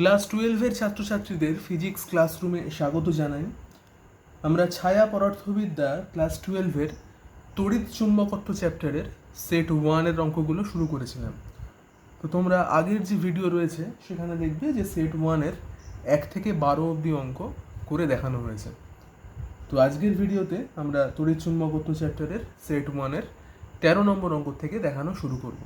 Class 12-এর ছাত্রছাত্রীদের physics ক্লাসরুমে স্বাগত জানাই। আমরা ছায়া পদার্থবিদ্যা ক্লাস 12-এর তড়িৎ চুম্বকত্ব চ্যাপ্টারের সেট 1-এর অঙ্কগুলো শুরু করেছিলাম। তো তোমরা আগের যে ভিডিও রয়েছে সেখানে দেখবে যে সেট 1-এর 1 থেকে 12 অবধি অঙ্ক করে দেখানো হয়েছে। তো আজকের ভিডিওতে আমরা তড়িৎ চুম্বকত্ব চ্যাপ্টারের সেট 1-এর 13 নম্বর অঙ্ক থেকে দেখানো শুরু করব।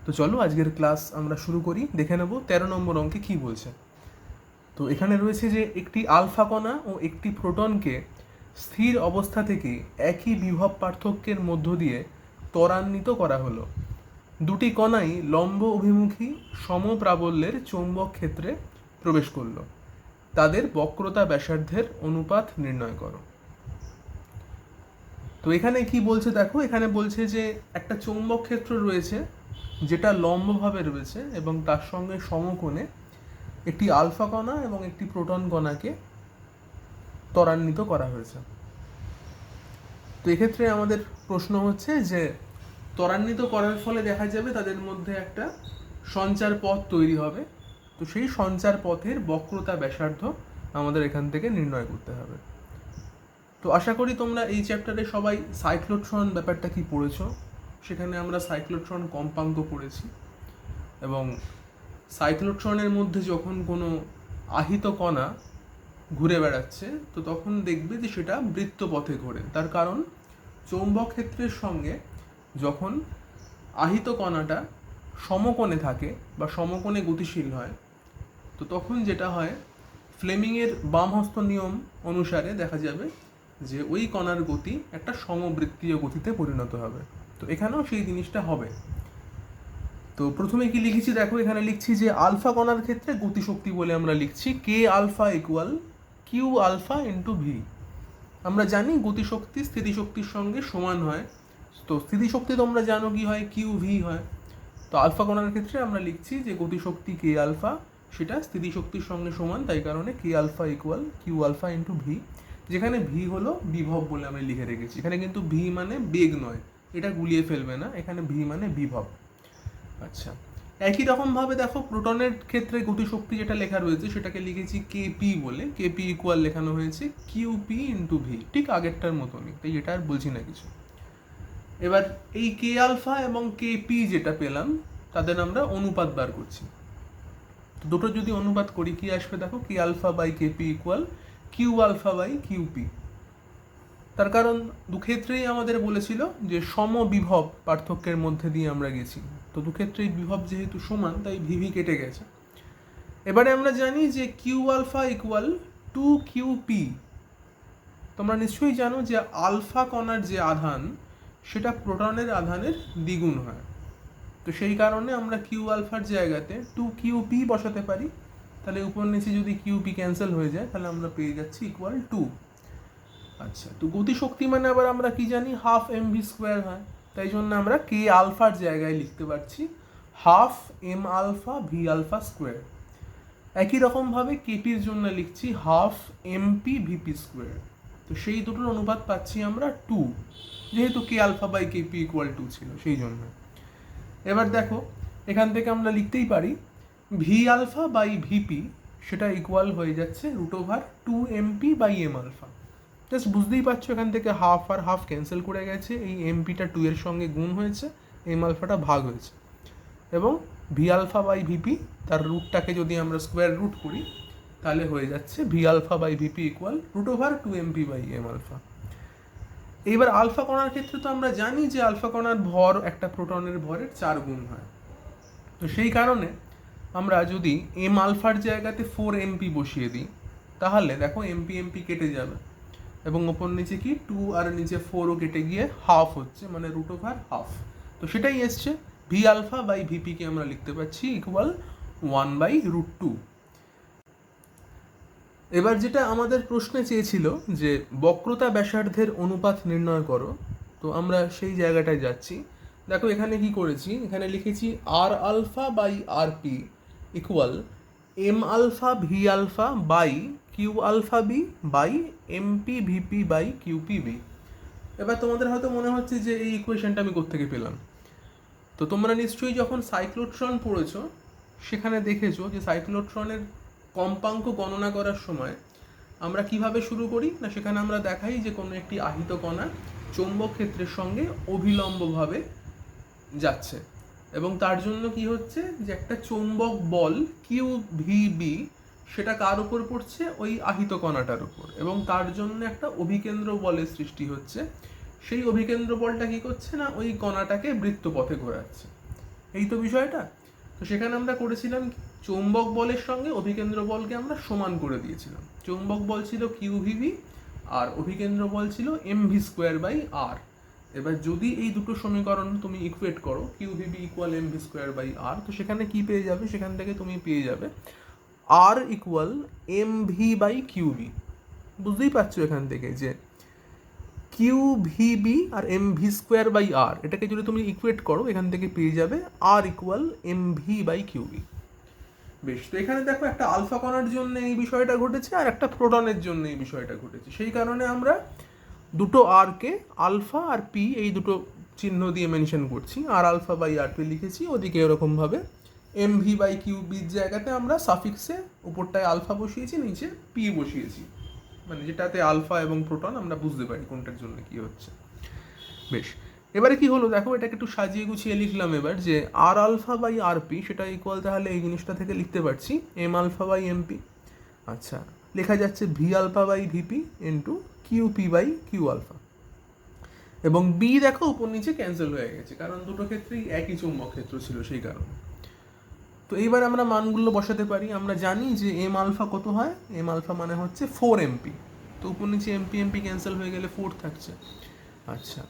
তো চলো আজকের ক্লাস আমরা শুরু করি। দেখে নেব 13 নম্বর অঙ্কে কী বলছে। তো এখানে রয়েছে যে একটি আলফা কণা ও একটি প্রোটনকে স্থির অবস্থা থেকে একই বিভব পার্থক্যের মধ্য দিয়ে ত্বরান্বিত করা হলো। দুটি কণাই লম্ব অভিমুখী সমপ্রাবল্যের চৌম্বক ক্ষেত্রে প্রবেশ করলো। তাদের বক্রতা ব্যাসার্ধের অনুপাত নির্ণয় করো। তো এখানে কি বলছে দেখো, এখানে বলছে যে একটা চৌম্বক ক্ষেত্র রয়েছে যেটা লম্বভাবে রয়েছে এবং তার সঙ্গে সমকোণে একটি আলফা কণা এবং একটি প্রোটন কণাকে ত্বরান্বিত করা হয়েছে। তো এক্ষেত্রে আমাদের প্রশ্ন হচ্ছে যে ত্বরান্বিত করার ফলে দেখা যাবে তাদের মধ্যে একটা সঞ্চার পথ তৈরি হবে। তো সেই সঞ্চার পথের বক্রতা ব্যাসার্ধ আমাদের এখান থেকে নির্ণয় করতে হবে। তো আশা করি তোমরা এই চ্যাপ্টারে সবাই সাইক্লোট্রন ব্যাপারটা কি পড়েছো। সেখানে আমরা সাইক্লোট্রন কম্পাঙ্ক পড়েছি এবং সাইক্লোট্রনের মধ্যে যখন কোনো আহিত কণা ঘুরে বেড়াচ্ছে তো তখন দেখবে যে সেটা বৃত্তপথে ঘোরে। তার কারণ চৌম্বক ক্ষেত্রের সঙ্গে যখন আহিত কণাটা সমকোণে থাকে বা সমকোণে গতিশীল হয় তো তখন যেটা হয়, ফ্লেমিংয়ের বামহস্ত নিয়ম অনুসারে দেখা যাবে যে ওই কণার গতি একটা সমবৃত্তীয় গতিতে পরিণত হবে। তো এখানেও সেই জিনিসটা হবে। তো প্রথমে কি লিখেছি দেখো, এখানে লিখছি যে আলফা কণার ক্ষেত্রে গতিশক্তি বলে আমরা লিখছি K alpha equal Q alpha into V. আমরা জানি গতিশক্তি স্থিতিশক্তির সঙ্গে সমান হয়। তো স্থিতিশক্তি তোমরা জানো কি হয়, কিউ ভি হয়। তো আলফা কণার ক্ষেত্রে আমরা লিখছি যে গতিশক্তি কে আলফা সেটা স্থিতিশক্তির সঙ্গে সমান, তাই কারণে K alpha equal Q alpha into V, যেখানে ভি হলো বিভব বলে আমি লিখে রেখেছি। এখানে কিন্তু ভি মানে বেগ নয়, এটা গুলিয়ে ফেলবে না, এখানে ভি মানে বিভব। আচ্ছা, একই রকমভাবে দেখো প্রোটনের ক্ষেত্রে গতিশক্তি যেটা লেখা রয়েছে সেটাকে লিখেছি কেপি বলে, কেপি ইকুয়াল লেখানো হয়েছে কিউপি ইন্টু ভি, ঠিক আগেরটার মতনই, তাই এটা আর বলছি না কিছু। এবার এই কে আলফা এবং কেপি যেটা পেলাম তাদের আমরা অনুপাত বার করছি। তো দুটো যদি অনুপাত করি কি আসবে দেখো, K alpha by KP equal Q alpha by QP. তার কারণ দুক্ষেত্রেই আমাদের বলেছিল যে সমবিভব পার্থক্যের মধ্যে দিয়ে আমরা গেছি। তো দুক্ষেত্রেই বিভব যেহেতু সমান তাই ভিভি কেটে গেছে। এবারে আমরা জানি যে কিউ আলফা ইকুয়াল 2QP। তোমরা নিশ্চয়ই জানো যে আলফা কণার যে আধান সেটা প্রোটনের আধানের দ্বিগুণ হয়। তো সেই কারণে আমরা কিউ আলফার জায়গাতে 2QP বসাতে পারি। তাহলে উপর নিচে যদি কিউপি ক্যান্সেল হয়ে যায় তাহলে আমরা পেয়ে যাচ্ছি ইকুয়াল 2। আচ্ছা, তো গতিশক্তি মানে আবার আমরা কি জানি, হাফ mv স্কোয়ার হয়। তাই জন্য আমরা কে আলফার জায়গায় লিখতে পারছি half M alpha V alpha square. একই রকমভাবে কেপির জন্য লিখছি হাফ এমপি ভিপি স্কোয়ার। তো সেই দুটোর অনুপাত পাচ্ছি আমরা 2, যেহেতু কে আলফা বাই কেপি ইকুয়াল 2 ছিল সেই জন্য। এবার দেখো এখান থেকে আমরা লিখতেই পারি ভি আলফা বাই ভিপি সেটা ইকুয়াল হয়ে যাচ্ছে √2mp by M alpha. Just বুঝতেই পারছো এখান থেকে হাফ আর হাফ ক্যান্সেল করে গেছে, এই এমপিটা 2 এর সঙ্গে গুণ হয়েছে, এম আলফাটা ভাগ হয়েছে এবং ভি আলফা বাই ভিপি তার রুটটাকে যদি আমরা স্কোয়ার রুট করি তাহলে হয়ে যাচ্ছে V alpha by VP equal √2mp by M alpha. এইবার আলফা কণার ক্ষেত্রে তো আমরা জানি যে আলফা কণার ভর একটা প্রোটনের ভরের 4 গুণ হয়। তো সেই কারণে আমরা যদি এম আলফার জায়গাতে 4mp বসিয়ে দিই তাহলে দেখো এমপি এমপি কেটে যাবে এবং ওপর নিচে কি 2 আর নিচে 4ও কেটে গিয়ে হাফ হচ্ছে, মানে √1/2। তো সেটাই এসছে, ভি আলফা বাই ভিপিকে আমরা লিখতে পাচ্ছি ইকুয়াল 1/√2। এবার যেটা আমাদের প্রশ্নে চেয়েছিল যে বক্রতা ব্যাসার্ধের অনুপাত নির্ণয় করো, তো আমরা সেই জায়গাটায় যাচ্ছি। দেখো এখানে কি করেছি, এখানে লিখেছি আর alpha by R P equal M alpha V alpha by Q alpha B by MP VP by QP B. এবার তোমাদের হয়তো মনে হচ্ছে যে এই ইকুয়েশনটা আমি কোত্থেকে পেলাম। তো তোমরা নিশ্চয়ই যখন সাইক্লোট্রন পড়েছো সেখানে দেখেছো যে সাইক্লোট্রনের কম্পাঙ্ক গণনা করার সময় আমরা কিভাবে শুরু করি না, সেখানে আমরা দেখাই যে কোনো একটি আহিত কণা চৌম্বক ক্ষেত্রের সঙ্গে অভিলম্বভাবে যাচ্ছে, এবং তার জন্য কি হচ্ছে যে একটা চৌম্বক বল কিউ ভি বি সেটা কার উপর পড়ছে, ওই আহিত কণাটার উপর, এবং তার জন্য একটা অভিকেন্দ্র বলের সৃষ্টি হচ্ছে। সেই অভিকেন্দ্র বলটা কি করছে না, ওই কণাটাকে বৃত্তপথে ঘোরাচ্ছে। এই তো বিষয়টা। তো সেখানে আমরা করেছিলাম চৌম্বক বলের সঙ্গে অভিকেন্দ্র বলকে আমরা সমান করে দিয়েছিলাম। চৌম্বক বল ছিল কিউ ভিভি আর অভিকেন্দ্র বল ছিল M V square by R. এবার যদি এই দুটো সমীকরণ তুমি ইকুয়েট করো, Q VB equal M V square by R, তো সেখানে কি পেয়ে যাবে, সেখান থেকে তুমি পেয়ে যাবে R equal M V by Q B. বুঝতেই পারছো এখান থেকে যে কিউ ভি বি আর M V square by R, এটাকে যদি তুমি ইকুয়েট করো এখান থেকে পেয়ে যাবে R equal M V by Q B. বেশ, তো এখানে দেখো একটা আলফা কণার জন্য এই বিষয়টা ঘটেছে আর একটা প্রোটনের জন্য এই বিষয়টা ঘটেছে। সেই কারণে আমরা দুটো আরকে আলফা আর পি এই দুটো চিহ্ন দিয়ে মেনশন করছি, আর আলফা বাই আর পি লিখেছি, ওদিকে এরকমভাবে এম ভি বাই কিউ বির জায়গাতে আমরা সাফিক্সে উপরটায় আলফা বসিয়েছি, নিচে পি বসিয়েছি, মানে যেটাতে আলফা এবং প্রোটন আমরা বুঝতে পারি কোনটার জন্য কি হচ্ছে। বেশ, এবারে কি হলো দেখো, এটাকে একটু সাজিয়ে গুছিয়ে লিখলাম এবার, যে আর আলফা বাই আর পি সেটা ইকুয়াল তাহলে এই জিনিসটা থেকে লিখতে পারছি M alpha by M P. আচ্ছা, লেখা যাচ্ছে V alpha by VP into Q P by Q alpha, এবং বি দেখো উপর নিচে ক্যান্সেল হয়ে গেছে, কারণ দুটো ক্ষেত্রেই একই চৌম্বক ক্ষেত্র ছিল সেই কারণে। তো এইবার আমরা মানগুলো বসাতে পারি। আমরা জানি যে এম আলফা কত হয়, এম আলফা মানে হচ্ছে 4 এমপি, তো উপর নিচে এমপি এমপি ক্যান্সেল হয়ে গেলে 4 থাকছে। আচ্ছা,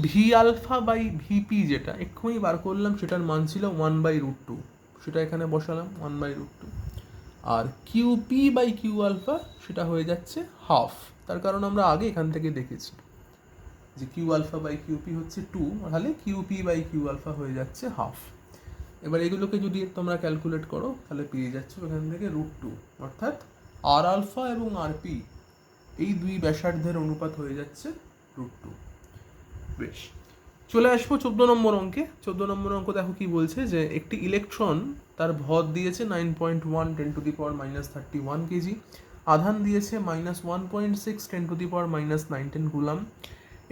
ভি আলফা বাই ভিপি যেটা এক্ষুনি বার করলাম সেটার মান ছিল 1/√2, সেটা এখানে বসালাম 1/√2। আর Q P by Q alpha সেটা হয়ে যাচ্ছে হাফ, তার কারণ আমরা আগে এখান থেকে দেখেছি যে Q alpha by Q P হচ্ছে 2, তাহলে Q P by Q alpha হয়ে যাচ্ছে হাফ। এবার এগুলোকে যদি তোমরা ক্যালকুলেট করো তাহলে পেয়ে যাচ্ছে ওখান থেকে √2, অর্থাৎ আর আলফা এবং আর পি এই দুই ব্যাসার্ধের অনুপাত হয়ে যাচ্ছে √2। বেশ, চলে আসবো 14 নম্বর অঙ্কে। 14 নম্বর অঙ্ক দেখো কি বলছে, যে একটি ইলেকট্রন তার ভর দিয়েছে 9.1 10⁻31 কেজি, আধান দিয়েছে -1.6 10⁻19 কুলাম।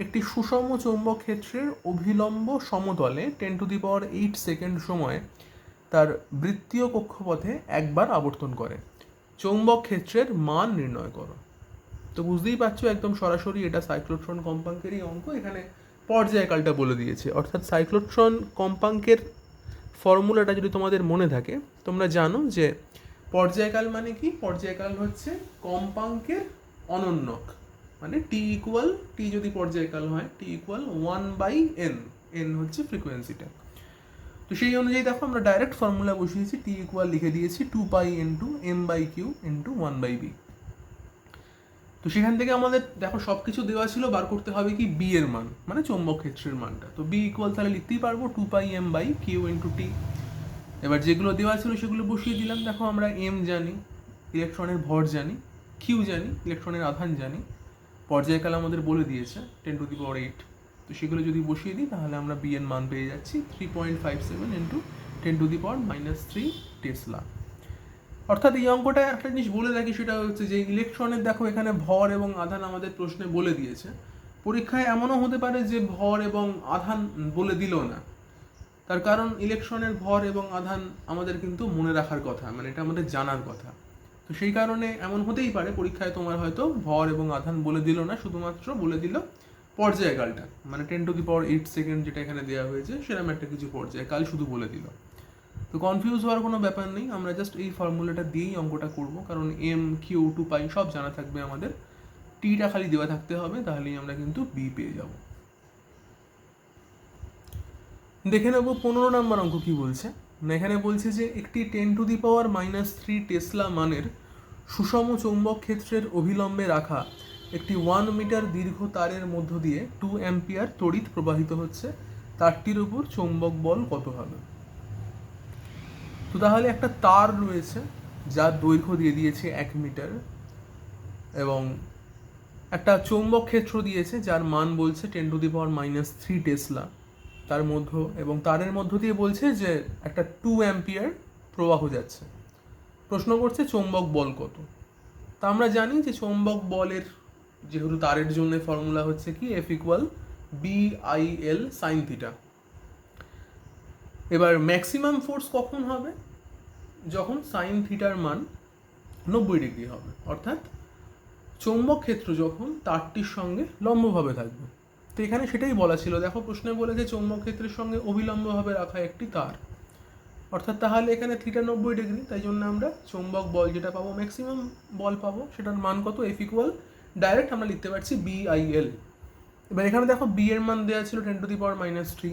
একটি সুষম চৌম্বক ক্ষেত্রের অভিলম্ব সমতলে 10⁸ সেকেন্ড সময়ে তার বৃত্তীয় কক্ষপথে একবার আবর্তন করে। চৌম্বক ক্ষেত্রের মান নির্ণয় করো। তো বুঝতেই পারছো একদম সরাসরি এটা সাইক্লোট্রন কম্পাঙ্কেরই অঙ্ক। এখানে পর্যায়কালটা বলে দিয়েছে, অর্থাৎ সাইক্লোট্রন কম্পাঙ্কের ফর্মুলাটা যদি তোমাদের মনে থাকে, তোমরা জানো যে পর্যায়কাল মানে কি, পর্যায়কাল হচ্ছে কম্পাঙ্কের অনন্যক, মানে টি ইকুয়াল, টি যদি পর্যায়কাল হয় টি ইকুয়াল 1/n, n হচ্ছে ফ্রিকোয়েন্সিটা। তো সেই অনুযায়ী দেখো আমরা ডাইরেক্ট ফর্মুলা বসিয়েছি, টি ইকুয়াল লিখে দিয়েছি 2π ইন্টু m/q ইন্টু 1/b। তো সেখান থেকে আমাদের দেখো সব কিছু দেওয়া ছিল, বার করতে হবে কি বি এর মান, মানে চৌম্বক ক্ষেত্রের মানটা। তো বি ইকুয়াল তাহলে লিখতেই পারবো 2π m/q ইন্টু টি। এবার যেগুলো দেওয়া ছিল সেগুলো বসিয়ে দিলাম। দেখো আমরা এম জানি, ইলেকট্রনের ভর জানি, কিউ জানি, ইলেকট্রনের আধান জানি, পর্যায়কাল আমাদের বলে দিয়েছে 10⁸। তো সেগুলো যদি বসিয়ে দিই তাহলে আমরা বি এর মান পেয়ে যাচ্ছি 3.57 ইন্টু 10⁻³ টেসলা। অর্থাৎ এই অঙ্কটা একটা জিনিস বলে রাখি, সেটা হচ্ছে যে ইলেকট্রনের দেখো এখানে ভর এবং আধান আমাদের প্রশ্নে বলে দিয়েছে। পরীক্ষায় এমনও হতে পারে যে ভর এবং আধান বলে দিল না, তার কারণ ইলেকট্রনের ভর এবং আধান আমাদের কিন্তু মনে রাখার কথা, মানে এটা আমাদের জানার কথা। তো সেই কারণে এমন হতেই পারে পরীক্ষায় তোমার হয়তো ভর এবং আধান বলে দিল না, শুধুমাত্র বলে দিল পর্যায়কালটা, মানে 10⁸ সেকেন্ড যেটা এখানে দেওয়া হয়েছে সেরকম একটা কিছু পর্যায়কাল শুধু বলে দিল। তো কনফিউজ হওয়ার কোনো ব্যাপার নেই, আমরা জাস্ট এই ফর্মুলাটা দিয়েই অঙ্কটা করব, কারণ এম কিউ 2π সব জানা থাকবে আমাদের, টিটা খালি দেওয়া থাকতে হবে, তাহলেই আমরা কিন্তু বি পেয়ে যাব। দেখে নেব 15 নম্বর অঙ্ক কি বলছে। এখানে বলছে যে একটি 10⁻³ টেসলা মানের সুষম চৌম্বক ক্ষেত্রের অভিলম্বে রাখা একটি 1 মিটার দীর্ঘ তারের মধ্য দিয়ে 2 অ্যাম্পিয়ার তড়িৎ প্রবাহিত হচ্ছে, তারটির উপর চৌম্বক বল কত হবে। তো তাহলে একটা তার রয়েছে যার দৈর্ঘ্য দিয়ে দিয়েছে 1 মিটার, এবং একটা চৌম্বক ক্ষেত্র দিয়েছে যার মান বলছে 10⁻³ টেসলা তার মধ্য, এবং তারের মধ্য দিয়ে বলছে যে একটা 2 অ্যাম্পিয়ার প্রবাহ যাচ্ছে। প্রশ্ন করছে চৌম্বক বল কত। তা আমরা জানি যে চৌম্বক বলের যেহেতু তারের জন্য ফর্মুলা হচ্ছে কি F equal BIL sine theta. এবার ম্যাক্সিমাম ফোর্স কখন হবে? যখন সাইন থিটার মান 90 ডিগ্রি হবে, অর্থাৎ চৌম্বক ক্ষেত্র যখন তারটির সঙ্গে লম্বভাবে থাকবে। তো এখানে সেটাই বলা ছিল, দেখো প্রশ্নে বলেছে চৌম্বক ক্ষেত্রের সঙ্গে অভিলম্বভাবে রাখা একটি তার, অর্থাৎ তাহলে এখানে থিটা 90 ডিগ্রি, তাই জন্য আমরা চৌম্বক বল যেটা পাবো, ম্যাক্সিমাম বল পাবো, সেটার মান কত? F ইকুয়াল ডাইরেক্ট আমরা লিখতে পারছি BIL। এবার এখানে দেখো বি এর মান দেওয়া ছিল 10⁻³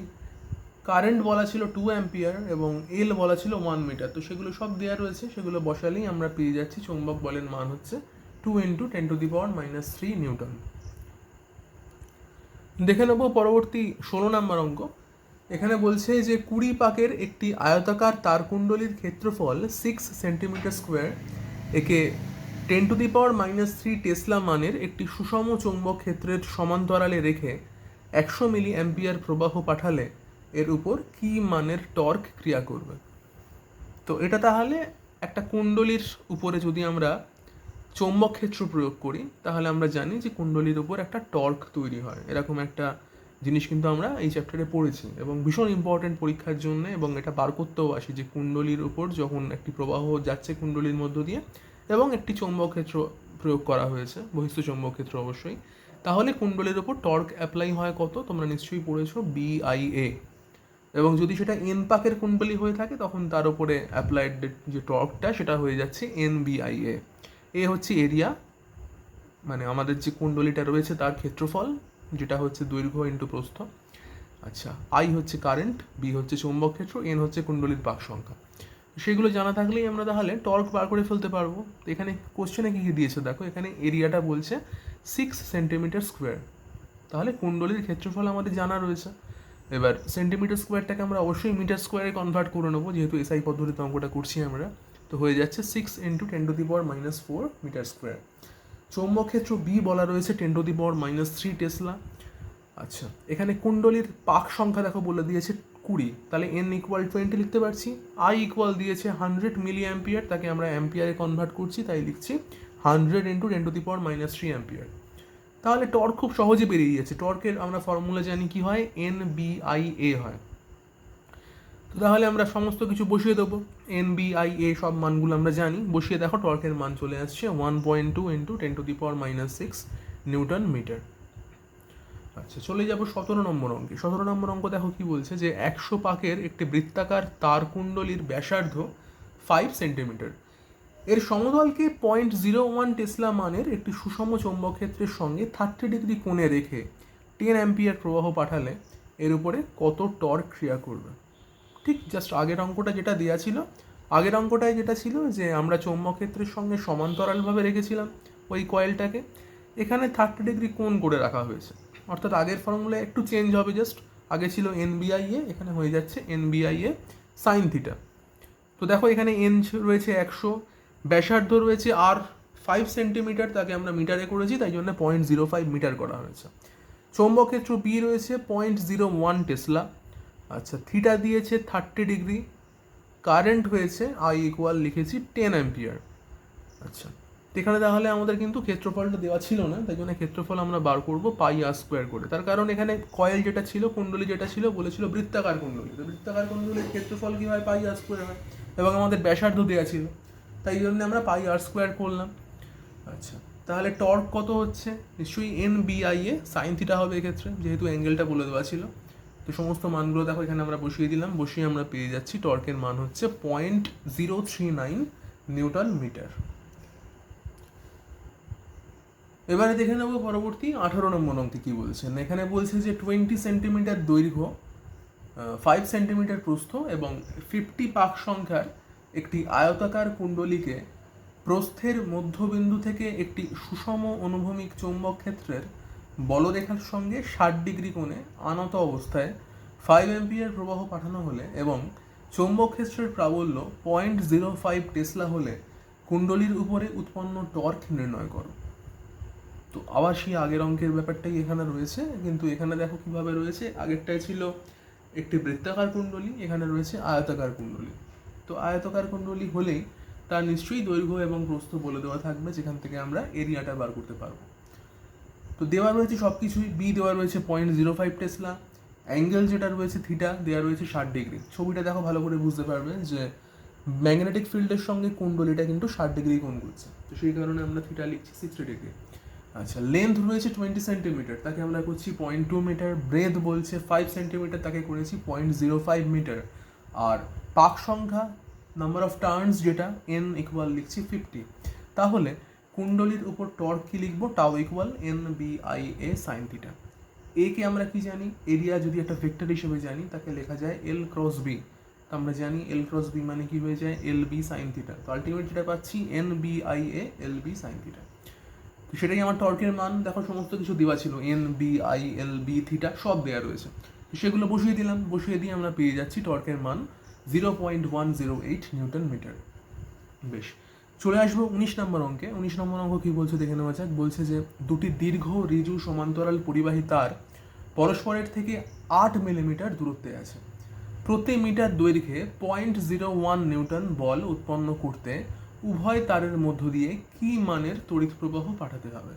কারেন্ট বলা ছিল 2 অ্যাম্পিয়ার এবং এল বলা ছিল 1 মিটার। তো সেগুলো সব দেওয়া রয়েছে, সেগুলো বসালেই আমরা পেয়ে যাচ্ছি চৌম্বক বলের মান হচ্ছে 2 × 10⁻³ নিউটন। দেখে নেব পরবর্তী 16 নম্বর অঙ্ক। এখানে বলছে যে 20 পাকের একটি আয়তাকার তারকুণ্ডলীর ক্ষেত্রফল 6 সেন্টিমিটার স্কোয়ার, একে 10⁻³ টেসলা মানের একটি সুষম চৌম্বক ক্ষেত্রের সমান্তরালে রেখে 100 মিলি অ্যাম্পিয়ার প্রবাহ পাঠালে এর উপর কি মানের টর্ক ক্রিয়া করবে? তো এটা তাহলে একটা কুণ্ডলীর উপরে যদি আমরা চৌম্বক ক্ষেত্র প্রয়োগ করি তাহলে আমরা জানি যে কুণ্ডলীর উপর একটা টর্ক তৈরি হয়। এরকম একটা জিনিস কিন্তু আমরা এই চ্যাপ্টারে পড়েছি এবং ভীষণ ইম্পর্টেন্ট পরীক্ষার জন্য, এবং এটা বার করতেও আসি যে কুণ্ডলীর উপর যখন একটি প্রবাহ যাচ্ছে কুণ্ডলীর মধ্য দিয়ে এবং একটি চৌম্বক ক্ষেত্র প্রয়োগ করা হয়েছে, বহিস্থ চৌম্বক ক্ষেত্র অবশ্যই, তাহলে কুণ্ডলীর উপর টর্ক অ্যাপ্লাই হয় কত? তোমরা নিশ্চয়ই পড়েছো BIA। এবং যদি সেটা এন পাকের কুণ্ডলী হয়ে থাকে তখন তার উপরে অ্যাপ্লাইড যে টর্কটা সেটা হয়ে যাচ্ছে NBIA। এ হচ্ছে এরিয়া, মানে আমাদের যে কুণ্ডলীটা রয়েছে তার ক্ষেত্রফল, যেটা হচ্ছে দৈর্ঘ্য ইন্টু প্রস্থ। আচ্ছা, I হচ্ছে কারেন্ট, B হচ্ছে চৌম্বক ক্ষেত্র, N হচ্ছে কুণ্ডলীর পাক সংখ্যা। সেগুলো জানা থাকলেই আমরা তাহলে টর্ক বার করে ফেলতে পারবো। তো এখানে কোশ্চেনে কী কী দিয়েছে দেখো, এখানে এরিয়াটা বলছে 6 সেন্টিমিটার স্কোয়ার, তাহলে কুণ্ডলীর ক্ষেত্রফল আমাদের জানা রয়েছে। এবার সেন্টিমিটার স্কোয়ারটাকে আমরা অবশ্যই মিটার স্কোয়ারে কনভার্ট করে নেবো, যেহেতু SI পদ্ধতিতে অঙ্কটা করছি আমরা। তো হয়ে যাচ্ছে 6 × 10⁻⁴ মিটার স্কোয়ার। চৌম্বক ক্ষেত্র B বলা রয়েছে 10⁻³ টেসলা। আচ্ছা, এখানে কুণ্ডলীর পাক সংখ্যা দেখো বলে দিয়েছে 20, তাহলে N ইকুয়াল 20 লিখতে পারছি। I ইকুয়াল দিয়েছে 100 মিলি অ্যাম্পিয়ার, তাকে আমরা অ্যাম্পিয়ারে কনভার্ট করছি, তাই লিখছি 100 × 10⁻³ অ্যাম্পিয়ার। তাহলে টর্ক খুব সহজে বেরিয়ে যাচ্ছে। টর্কের আমরা ফর্মুলা জানি কি হয়, NBIA হয়। তো তাহলে আমরা সমস্ত কিছু বসিয়ে দেবো, NBIA সব মানগুলো আমরা জানি, বসিয়ে দেখো টর্কের মান চলে আসছে 1.2 × 10⁻⁶ নিউটন মিটার। আচ্ছা, চলে যাবো 17 নম্বর অঙ্কে। 17 নম্বর অঙ্ক দেখো কি বলছে যে 100 পাকের একটি বৃত্তাকার তারকুণ্ডলীর ব্যাসার্ধ 5 সেন্টিমিটার, এর সমতলকে 0.01 টেসলা মানের একটি সুষম চৌম্বক ক্ষেত্রের সঙ্গে 30 ডিগ্রি কোণে রেখে 10 অ্যাম্পিয়ার প্রবাহ পাঠালে এর উপরে কত টর্ক ক্রিয়া করবে? ঠিক জাস্ট আগের অঙ্কটা যেটা দেওয়া ছিল, আগের অঙ্কটায় যেটা ছিল যে আমরা চৌম্বক ক্ষেত্রের সঙ্গে সমান্তরালভাবে রেখেছিলাম ওই কয়েলটাকে, এখানে 30 ডিগ্রি কোণ করে রাখা হয়েছে, অর্থাৎ আগের ফর্মুলা একটু চেঞ্জ হবে জাস্ট। আগে ছিল NBIA, এখানে হয়ে যাচ্ছে NBIA সাইন থিটা। তো দেখো এখানে N রয়েছে 100, ব্যাসার্ধ রয়েছে আর 5 সেন্টিমিটার, তাকে আমরা মিটারে করেছি, তাই জন্য 0.05 মিটার করা হয়েছে। চৌম্বক ক্ষেত্র B রয়েছে 0.01 টেসলা। আচ্ছা, থিটা দিয়েছে 30 ডিগ্রি, কারেন্ট হয়েছে I ইকুয়াল লিখেছি 10 অ্যাম্পিয়ার। আচ্ছা, এখানে তাহলে আমাদের কিন্তু ক্ষেত্রফলটা দেওয়া ছিল না, তাই জন্য ক্ষেত্রফল আমরা বার করবো πr² করে। তার কারণ এখানে কয়েল যেটা ছিল, কুণ্ডলী যেটা ছিল, বলেছিল বৃত্তাকার কুণ্ডলী, তো বৃত্তাকার কুণ্ডলীর ক্ষেত্রফল কি হয়? πr² হয়, এবং আমাদের ব্যাসার্ধ দেওয়া ছিল, তাই জন্য আমরা πr² করলাম। আচ্ছা, তাহলে টর্ক কত হচ্ছে? নিশ্চয়ই NBIA সাইন থিটা হবে এক্ষেত্রে, যেহেতু অ্যাঙ্গেলটা বলে দেওয়া ছিল। তো সমস্ত মানগুলো দেখো এখানে আমরা বসিয়ে দিলাম, বসিয়ে আমরা পেয়ে যাচ্ছি টর্কের মান হচ্ছে 0.039 নিউটন মিটার। এবারে দেখে নেবো পরবর্তী 18 নম্বর অঙ্কে কী বলছেন। এখানে বলছে যে 20 সেন্টিমিটার দৈর্ঘ্য, 5 সেন্টিমিটার প্রস্থ এবং 50 পাক সংখ্যার একটি আয়তাকার কুণ্ডলীকে প্রস্থের মধ্যবিন্দু থেকে একটি সুষম অনুভূমিক চৌম্বক ক্ষেত্রের বলরেখার সঙ্গে 60 ডিগ্রি কোণে আনত অবস্থায় 5 অ্যাম্পিয়ার প্রবাহ পাঠানো হলে এবং চৌম্বক ক্ষেত্রের প্রাবল্য 0.05 টেসলা হলে কুণ্ডলীর উপরে উৎপন্ন টর্ক নির্ণয় করো। তো আবার সেই আগের অঙ্কের ব্যাপারটাই এখানে রয়েছে, কিন্তু এখানে দেখো কিভাবে রয়েছে। আগেরটায় ছিল একটি বৃত্তাকার কুণ্ডলী, এখানে রয়েছে আয়তাকার কুণ্ডলী। তো তো আয়তাকার কুণ্ডলী হলেই তার নিশ্চয়ই দৈর্ঘ্য এবং প্রস্থ বলে দেওয়া থাকবে, যেখান থেকে আমরা এরিয়াটা বার করতে পারবো। তো দেওয়া রয়েছে সব কিছুই। বি দেওয়া রয়েছে 0.05 টেসলা, অ্যাঙ্গেল যেটা রয়েছে থিটা দেওয়া রয়েছে 60°। ছবিটা দেখো ভালো করে বুঝতে পারবে যে ম্যাগনেটিক ফিল্ডের সঙ্গে কুণ্ডলীটা কিন্তু 60° কোণ করছে, তো সেই কারণে আমরা থিটা লিখছি 60°। আচ্ছা, লেন্থ রয়েছে 20 সেন্টিমিটার, তাকে আমরা করছি 0.2 মিটার। ব্রেথ বলছে 5 সেন্টিমিটার, তাকে করেছি 0.05 মিটার। আর পাক সংখ্যা নাম্বার অফ টার্নস যেটা n ইকুয়াল লিখছি 50। তাহলে কুণ্ডলীর উপর টর্ক কি লিখবো? Tau equal NBIA sin theta. A কে আমরা কি জানি? এরিয়া যদি একটা ভেক্টর হিসেবে জানি তাকে লেখা যায় L ক্রস B। তো আমরা জানি L ক্রস B মানে কি হয়ে যায়? LB sin theta. তো আলটিমেট যেটা পাচ্ছি NBIA LB sin থিটা। তো সেটাই আমার টর্কের মান। দেখো সমস্ত কিছু দেওয়া ছিল, NBI LB থিটা সব দেওয়া রয়েছে, সেগুলো বসিয়ে দিলাম। বসিয়ে দিয়ে আমরা পেয়ে যাচ্ছি টর্কের মান 0.108 নিউটন মিটার। বেশ, চলে আসবো 19 নম্বর অঙ্কে। 19 নম্বর অঙ্ক কি বলছে দেখে নেওয়া যাক। বলছে যে দুটি দীর্ঘ ঋজু সমান্তরাল পরিবাহী তার পরস্পরের থেকে 8 মিলিমিটার দূরত্বে আছে। প্রতি মিটার দৈর্ঘ্যে 0.01 নিউটন বল উৎপন্ন করতে উভয় তারের মধ্য দিয়ে কি মানের তড়িৎ প্রবাহ পাঠাতে হবে?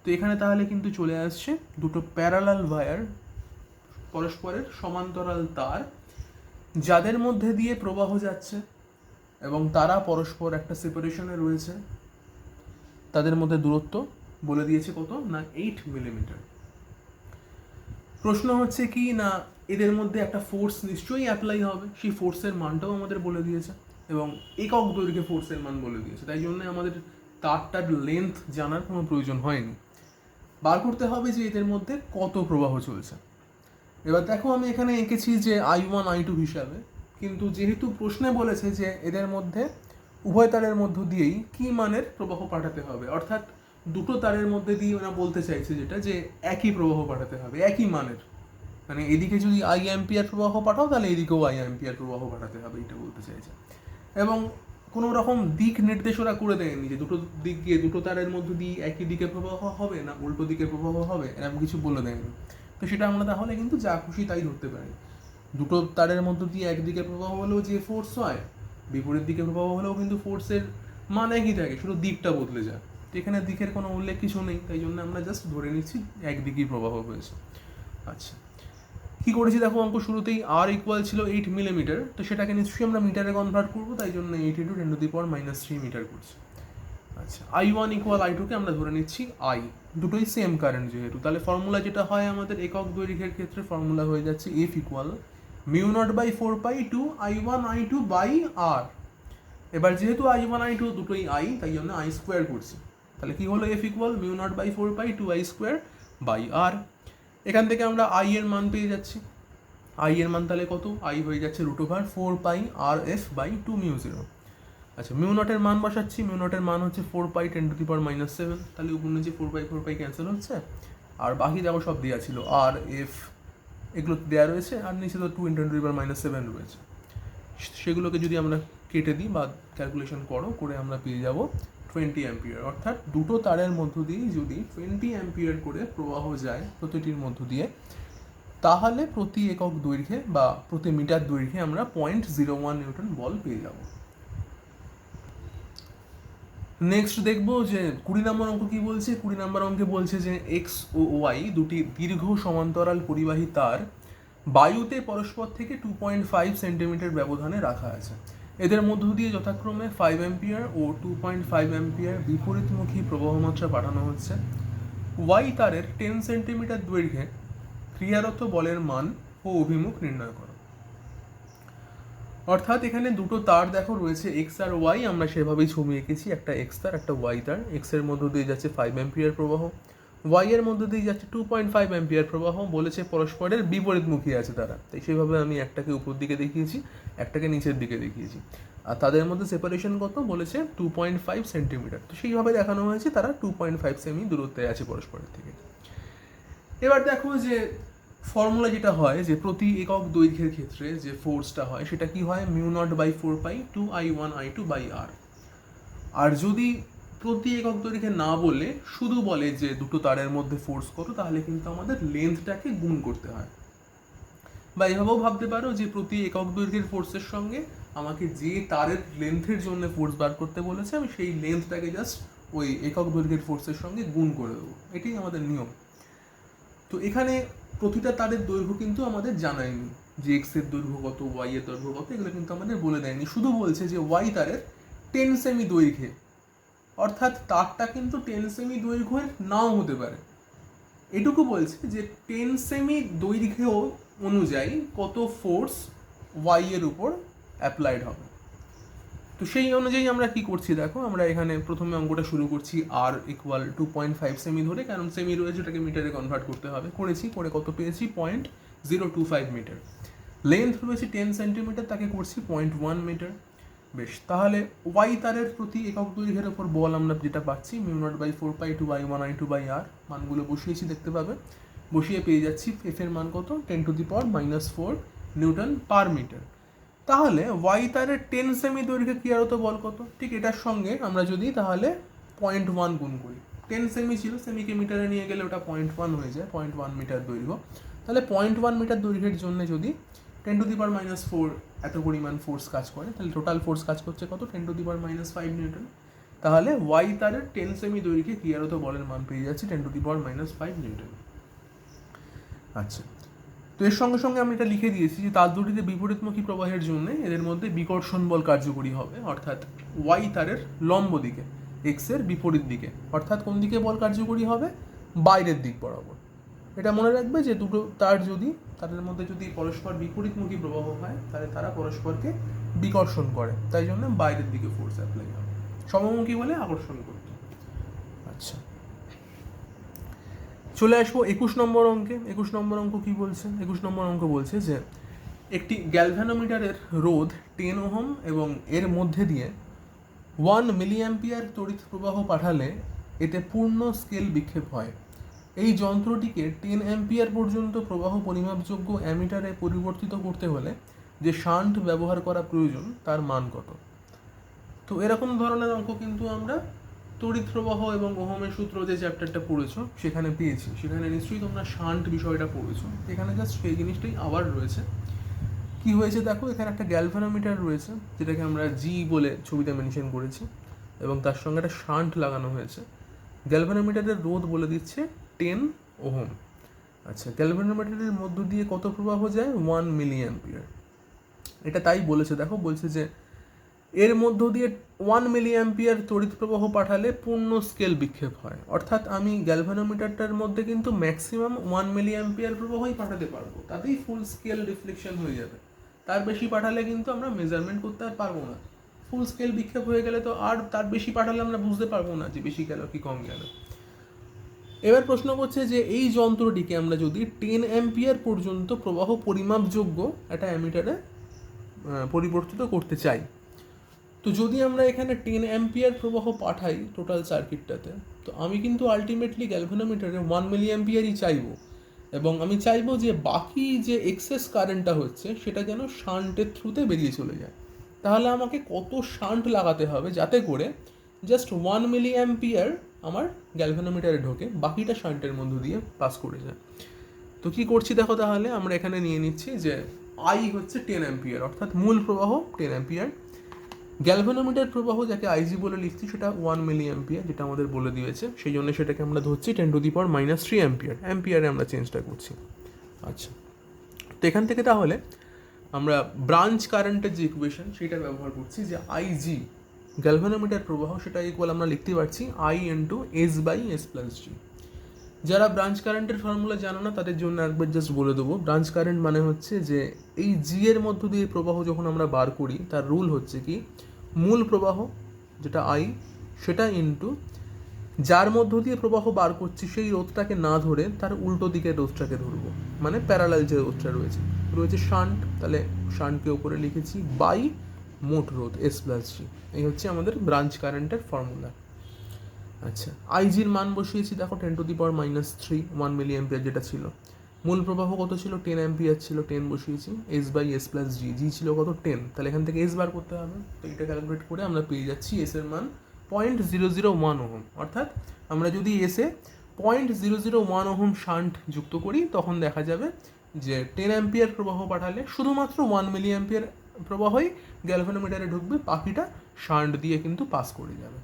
তো এখানে তাহলে কিন্তু চলে আসছে দুটো প্যারালাল ওয়্যার, পরস্পরের সমান্তরাল তার, যাদের মধ্যে দিয়ে প্রবাহ যাচ্ছে এবং তারা পরস্পর একটা সেপারেশনে রয়েছে। তাদের মধ্যে দূরত্ব বলে দিয়েছে কত না 8 মিলিমিটার। প্রশ্ন হচ্ছে কি না এদের মধ্যে একটা ফোর্স নিশ্চয়ই অ্যাপ্লাই হবে, সেই ফোর্সের মানটাও আমাদের বলে দিয়েছে এবং একক দৈর্ঘ্যে ফোর্সের মান বলে দিয়েছে। তাই জন্য আমাদের তারটার লেন্থ জানার কোনো প্রয়োজন হয়নি। বার করতে হবে যে এদের মধ্যে কত প্রবাহ চলছে। এবার দেখো আমি এখানে এঁকেছি যে I1 I2 হিসাবে, কিন্তু যেহেতু প্রশ্নে বলেছে যে এদের মধ্যে উভয় তারের মধ্য দিয়েই কি মানের প্রবাহ পাঠাতে হবে, অর্থাৎ দুটো তারের মধ্যে দিয়ে ওরা বলতে চাইছে যেটা যে একই প্রবাহ পাঠাতে হবে, একই মানের। মানে এদিকে যদি I অ্যাম্পিয়ার প্রবাহ পাঠাও তাহলে এদিকেও I অ্যাম্পিয়ার প্রবাহ পাঠাতে হবে, এটা বলতে চাইছে। এবং কোনো রকম দিক নির্দেশ ওরা করে দেয়নি যে দুটো দিক দিয়ে দুটো তারের মধ্যে দিয়ে একই দিকে প্রবাহ হবে না উল্টো দিকে প্রবাহ হবে, এরকম কিছু বলে দেয়নি। তো সেটা আমরা তাহলে কিন্তু যা খুশি তাই ধরতে পারি। দুটো তারের মধ্য দিয়ে একদিকে প্রবাহ হলেও যে ফোর্স হয়, বিপরীত দিকে প্রবাহ হলেও কিন্তু ফোর্সের মান একই থাকে, শুধু দিকটা বদলে যায়। তো এখানে দিকের কোনো উল্লেখ কিছু নেই, তাই জন্য আমরা জাস্ট ধরে নিচ্ছি একদিকেই প্রবাহ হয়েছে। আচ্ছা, কি করেছি দেখো অঙ্ক শুরুতেই R ইকুয়াল ছিল 8 মিলিমিটার, তো সেটাকে নিশ্চয়ই আমরা মিটারে কনভার্ট করবো, তাই জন্য 8 × 10⁻³ মিটার করছি। আচ্ছা, I1 ইকুয়াল I2কে আমরা ধরে নিচ্ছি I, দুটোই সেম কারেন্ট যেহেতু, তাহলে ফর্মুলা যেটা হয় আমাদের একক দৈর্ঘ্যের ক্ষেত্রে ফর্মুলা হয়ে যাচ্ছে F equal μ0/4π two I1 I2 by R। এবার যেহেতু I1 I2 দুটোই I, তাই জন্য I স্কোয়ার করছি। তাহলে কি হলো? F equal μ0/4π two I square by R। এখান থেকে আমরা I এর মান পেয়ে যাচ্ছি। I এর মান তাহলে কত? I হয়ে যাচ্ছে √4π RF/2μ0। আচ্ছা, μ0 মান বসাচ্ছি। μ0 মান হচ্ছে 4π 10⁻⁷। তাহলে উপর নিচে 4π ক্যান্সেল হচ্ছে, আর বাকি দেখো সব দেওয়া ছিল আর এফ এগুলো দেওয়া রয়েছে, আর নিচে তো 2 × 10⁻⁷ রয়েছে। সেগুলোকে যদি আমরা কেটে দিই বা ক্যালকুলেশন করে আমরা পেয়ে যাব 20 অ্যাম্পিয়ার। অর্থাৎ দুটো তারের মধ্য দিয়ে যদি 20 অ্যাম্পিয়ার করে প্রবাহ যায় প্রতিটির মধ্য দিয়ে, তাহলে প্রতি একক দৈর্ঘ্যে বা প্রতি মিটার দৈর্ঘ্যে আমরা 0.01 নিউটন বল পেয়ে যাব। নেক্সট দেখবো যে 20 নম্বর অঙ্ক কি বলছে। 20 নম্বর অঙ্কে বলছে যে X ও Y দুটি দীর্ঘ সমান্তরাল পরিবাহী তার বায়ুতে পরস্পর থেকে 2.5 সেন্টিমিটার ব্যবধানে রাখা আছে। এদের মধ্য দিয়ে যথাক্রমে 5 অ্যাম্পিয়ার ও 2.5 অ্যাম্পিয়ার বিপরীতমুখী প্রবাহমাত্রা পাঠানো হচ্ছে। Y তারের 10 সেন্টিমিটার দৈর্ঘ্যে ক্রিয়ারত বলের মান ও অভিমুখ নির্ণয় করো। অর্থাৎ এখানে দুটো তার দেখো রয়েছে X আর Y, আমরা সেভাবেই ছবি এঁকেছি, একটা X তার একটা Y তার। X এর মধ্য দিয়ে যাচ্ছে 5 অ্যাম্পিয়ার প্রবাহ, Y এর মধ্য দিয়ে যাচ্ছে 2.5 অ্যাম্পিয়ার প্রবাহ। বলেছে পরস্পরের বিপরীতমুখী আছে তারা, তাই সেভাবে আমি একটাকে উপর দিকে দেখিয়েছি, একটাকে নিচের দিকে দেখিয়েছি। আর তাদের মধ্যে সেপারেশন কত বলেছে? 2.5 সেন্টিমিটার। তো সেইভাবে দেখানো হয়েছে তারা 2.5 সেমি দূরত্বে আছে পরস্পরের থেকে। এবার দেখো যে ফর্মুলা যেটা হয় যে প্রতি একক দৈর্ঘ্যের ক্ষেত্রে যে ফোর্সটা হয় সেটা কি হয়? μ0/4π two I1 I2 by R। আর যদি প্রতি একক দৈর্ঘ্যে না বলে শুধু বলে যে দুটো তারের মধ্যে ফোর্স কত, তাহলে কিন্তু আমাদের লেন্থটাকে গুণ করতে হয়। বা এভাবেও ভাবতে পারো যে প্রতি একক দৈর্ঘ্যের ফোর্সের সঙ্গে আমাকে যে তারের লেন্থের জন্য ফোর্স বার করতে বলেছে আমি সেই লেন্থটাকে জাস্ট ওই একক দৈর্ঘ্যের ফোর্সের সঙ্গে গুণ করে দেবো, এটাই আমাদের নিয়ম। তো এখানে প্রতিটা তারের দৈর্ঘ্য কিন্তু আমাদের জানায়নি, যে এক্স এর দৈর্ঘ্য কত, ওয়াই এর দৈর্ঘ্য কত, এগুলো কিন্তু আমাদের বলে দেয়নি। শুধু বলছে যে ওয়াই তারের 10 সেমি দৈর্ঘ্যে, অর্থাৎ তারটা কিন্তু 10 সেমি দৈর্ঘ্যের নাও হতে পারে। এটুকু বলছে যে 10 সেমি দৈর্ঘ্য অনুযায়ী কত ফোর্স ওয়াই এর উপর অ্যাপ্লাইড হবে। তো সেই অনুযায়ী আমরা কি করছি দেখো, আমরা এখানে প্রথমে অঙ্কটা শুরু করছি আর ইকুয়াল 2.5 সেমি ধরে, কারণ সেমি রয়েছে ওটাকে মিটারে কনভার্ট করতে হবে। করে কত পেয়েছি, 0.025 মিটার। লেন্থ রয়েছে 10 সেন্টিমিটার, তাকে করছি 0.1 মিটার। বেশ, তাহলে ওয়াই তারের প্রতি একক দৈর্ঘ্যের ওপর বল আমরা যেটা পাচ্ছি μ0/4π2y1i2/r, মানগুলো বসিয়েছি দেখতে পাবে। বসিয়ে পেয়ে যাচ্ছি এফ এর মান কত, 10⁻⁻4 নিউটন পার মিটার। তাহলে ওয়াই তারের 10 সেমি দৈর্ঘ্যে ক্রিয়ারত বল কত, ঠিক এটার সঙ্গে আমরা যদি তাহলে 0.1 গুণ করি, 10 সেমি ছিল, সেমিকে মিটারে নিয়ে গেলে ওটা 0.1 হয়ে যায়, 0.1 মিটার দৈর্ঘ্য। তাহলে 0.1 মিটার দৈর্ঘ্যের জন্য যদি 10⁻⁻4 এত পরিমাণ ফোর্স কাজ করে, তাহলে টোটাল ফোর্স কাজ করছে কত, 10⁻⁵ নিউটন। তাহলে ওয়াই তারের 10 সেমি দৈর্ঘ্যে ক্রিয়ারত বলের মান পেয়ে যাচ্ছে 10⁻⁵ নিউটন। আচ্ছা, তো এর সঙ্গে সঙ্গে আমি এটা লিখে দিয়েছি যে তার দুটিতে বিপরীতমুখী প্রবাহের জন্য এদের মধ্যে বিকর্ষণ বল কার্যকরী হবে, অর্থাৎ ওয়াই তারের লম্ব দিকে, এক্স এর বিপরীত দিকে, অর্থাৎ কোন দিকে বল কার্যকরী হবে, বাইরের দিক বরাবর। এটা মনে রাখবে যে দুটো তার যদি তাদের মধ্যে যদি পরস্পর বিপরীতমুখী প্রবাহ হয় তাহলে তারা পরস্পরকে বিকর্ষণ করে, তাই জন্য বাইরের দিকে ফোর্স অ্যাপ্লাই হবে, সমমুখী হলে আকর্ষণ করতে। আচ্ছা, চলে আসবো 21 নম্বর অঙ্কে। 21 নম্বর অঙ্ক কি বলছে, 21 নম্বর অঙ্ক বলছে যে একটি গ্যালভ্যানোমিটারের রোধ 10 ওহম এবং এর মধ্যে দিয়ে 1 মিলিঅ্যাম্পিয়ার তড়িৎ প্রবাহ পাঠালে এতে পূর্ণ স্কেল বিক্ষেপ হয়। এই যন্ত্রটিকে 10 অ্যাম্পিয়ার পর্যন্ত প্রবাহ পরিমাপযোগ্য অ্যামিটারে পরিবর্তিত করতে হলে যে শান্ট ব্যবহার করা প্রয়োজন তার মান কত। তো এরকম ধরনের অঙ্ক কিন্তু আমরা তড়িৎ প্রবাহ এবং ওহমের সূত্র যে চ্যাপ্টারটা পড়েছো সেখানে পেয়েছি, সেখানে নিশ্চয়ই তোমরা শান্ট বিষয়টা পড়েছো। এখানে জাস্ট সেই জিনিসটাই আবার রয়েছে। কি হয়েছে দেখো, এখানে একটা গ্যালভানোমিটার রয়েছে যেটাকে আমরা জি বলে ছবিতে মেনশন করেছি, এবং তার সঙ্গে একটা শান্ট লাগানো হয়েছে। গ্যালভানোমিটারের রোধ বলে দিচ্ছে 10 ওহম। আচ্ছা, গ্যালভানোমিটারের মধ্য দিয়ে কত প্রবাহ যায়, 1 মিলিঅ্যাম্পিয়ার। এটা তাই বলেছে, দেখো বলছে যে এর মধ্য দিয়ে 1 মিলিঅ্যাম্পিয়ার তড়িৎ প্রবাহ পাঠালে পূর্ণ স্কেল বিক্ষেপ হয়, অর্থাৎ আমি গ্যালভানোমিটারটার মধ্যে কিন্তু ম্যাক্সিমাম 1 মিলিঅ্যাম্পিয়ার প্রবাহই পাঠাতে পারবো, তাতেই ফুল স্কেল রিফ্লেকশন হয়ে যাবে। তার বেশি পাঠালে কিন্তু আমরা মেজারমেন্ট করতে আর পারবো না। ফুল স্কেল বিক্ষেপ হয়ে গেলে তো আর তার বেশি পাঠালে আমরা বুঝতে পারবো না যে বেশি গেল কি কম গেল। এবার প্রশ্ন করছে যে এই যন্ত্রটিকে আমরা যদি 10 অ্যাম্পিয়ার পর্যন্ত প্রবাহ পরিমাপযোগ্য একটা অ্যামিটারে পরিবর্তিত করতে চাই, তো যদি আমরা এখানে 10 অ্যাম্পিয়ার প্রবাহ পাঠাই টোটাল সার্কিটটাতে, তো আমি কিন্তু আলটিমেটলি গ্যালভানোমিটারে 1 মিলিঅ্যাম্পিয়ারই চাইবো, এবং আমি চাইবো যে বাকি যে এক্সেস কারেন্টটা হচ্ছে সেটা যেন শান্টের থ্রুতে বেরিয়ে চলে যায়। তাহলে আমাকে কত শান্ট লাগাতে হবে যাতে করে জাস্ট 1 মিলিঅ্যাম্পিয়ার আমার গ্যালভানোমিটারে ঢোকে, বাকিটা শান্টের মধ্য দিয়ে পাস করে যায়। তো কি করছি দেখো, তাহলে আমরা এখানে নিয়ে নিচ্ছি যে আই হচ্ছে 10 অ্যাম্পিয়ার, অর্থাৎ মূল প্রবাহ 10 অ্যাম্পিয়ার। গ্যালভানোমিটার প্রবাহ যাকে আইজি বলে লিখছি সেটা 1 মিলিঅ্যাম্পিয়ার, যেটা আমাদের বলে দিয়েছে, সেই জন্য সেটাকে আমরা ধরছি 10⁻³ অ্যাম্পিয়ার, অ্যাম্পিয়ারে আমরা চেঞ্জটা করছি। আচ্ছা, তো এখান থেকে তাহলে আমরা ব্রাঞ্চ কারেন্টের যে ইকুয়েশন সেটা ব্যবহার করছি, যে আইজি গ্যালভানোমিটার প্রবাহ সেটা ইকুয়াল আমরা লিখতে পারছি আই ইন্টু S/S+G। যারা ব্রাঞ্চ কারেন্টের ফর্মুলা জানো না তাদের জন্য একবার জাস্ট বলে দেবো, ব্রাঞ্চ কারেন্ট মানে হচ্ছে যে এই জি এর মধ্য দিয়ে প্রবাহ যখন আমরা বার করি তার রুল হচ্ছে কি, মূল প্রবাহ যেটা আই সেটা ইন্টু যার মধ্য দিয়ে প্রবাহ বার করছি সেই রোধটাকে না ধরে তার উল্টো দিকের রোধটাকে ধরবো, মানে প্যারালাল যে রোধটা রয়েছে শান্ট, তাহলে শান্টকে উপরে লিখেছি বাই মোট রোধ S+G। এই হচ্ছে আমাদের ব্রাঞ্চ কারেন্টের ফর্মুলা। আচ্ছা, আইজির মান বসিয়েছি দেখো 10⁻³ 1 মিলিঅ্যাম্পিয়ার যেটা ছিল, মূল প্রবাহ কত ছিল, 10 অ্যাম্পিয়ার ছিল, 10 বসিয়েছি, S/S+G, জি ছিল কত 10, তাহলে এখান থেকে এস বার করতে হবে। তো এটা ক্যালকুলেট করে আমরা পেয়ে যাচ্ছি এস এর মান 0.001 ওহম, অর্থাৎ আমরা যদি এসে 0.001 ওহম শান্ট যুক্ত করি তখন দেখা যাবে যে 10 অ্যাম্পিয়ার প্রবাহ পাঠালে শুধুমাত্র 1 মিলিঅ্যাম্পিয়ার প্রবাহই গ্যালভানোমিটারে ঢুকবে, বাকিটা শান্ট দিয়ে কিন্তু পাস করে যাবে।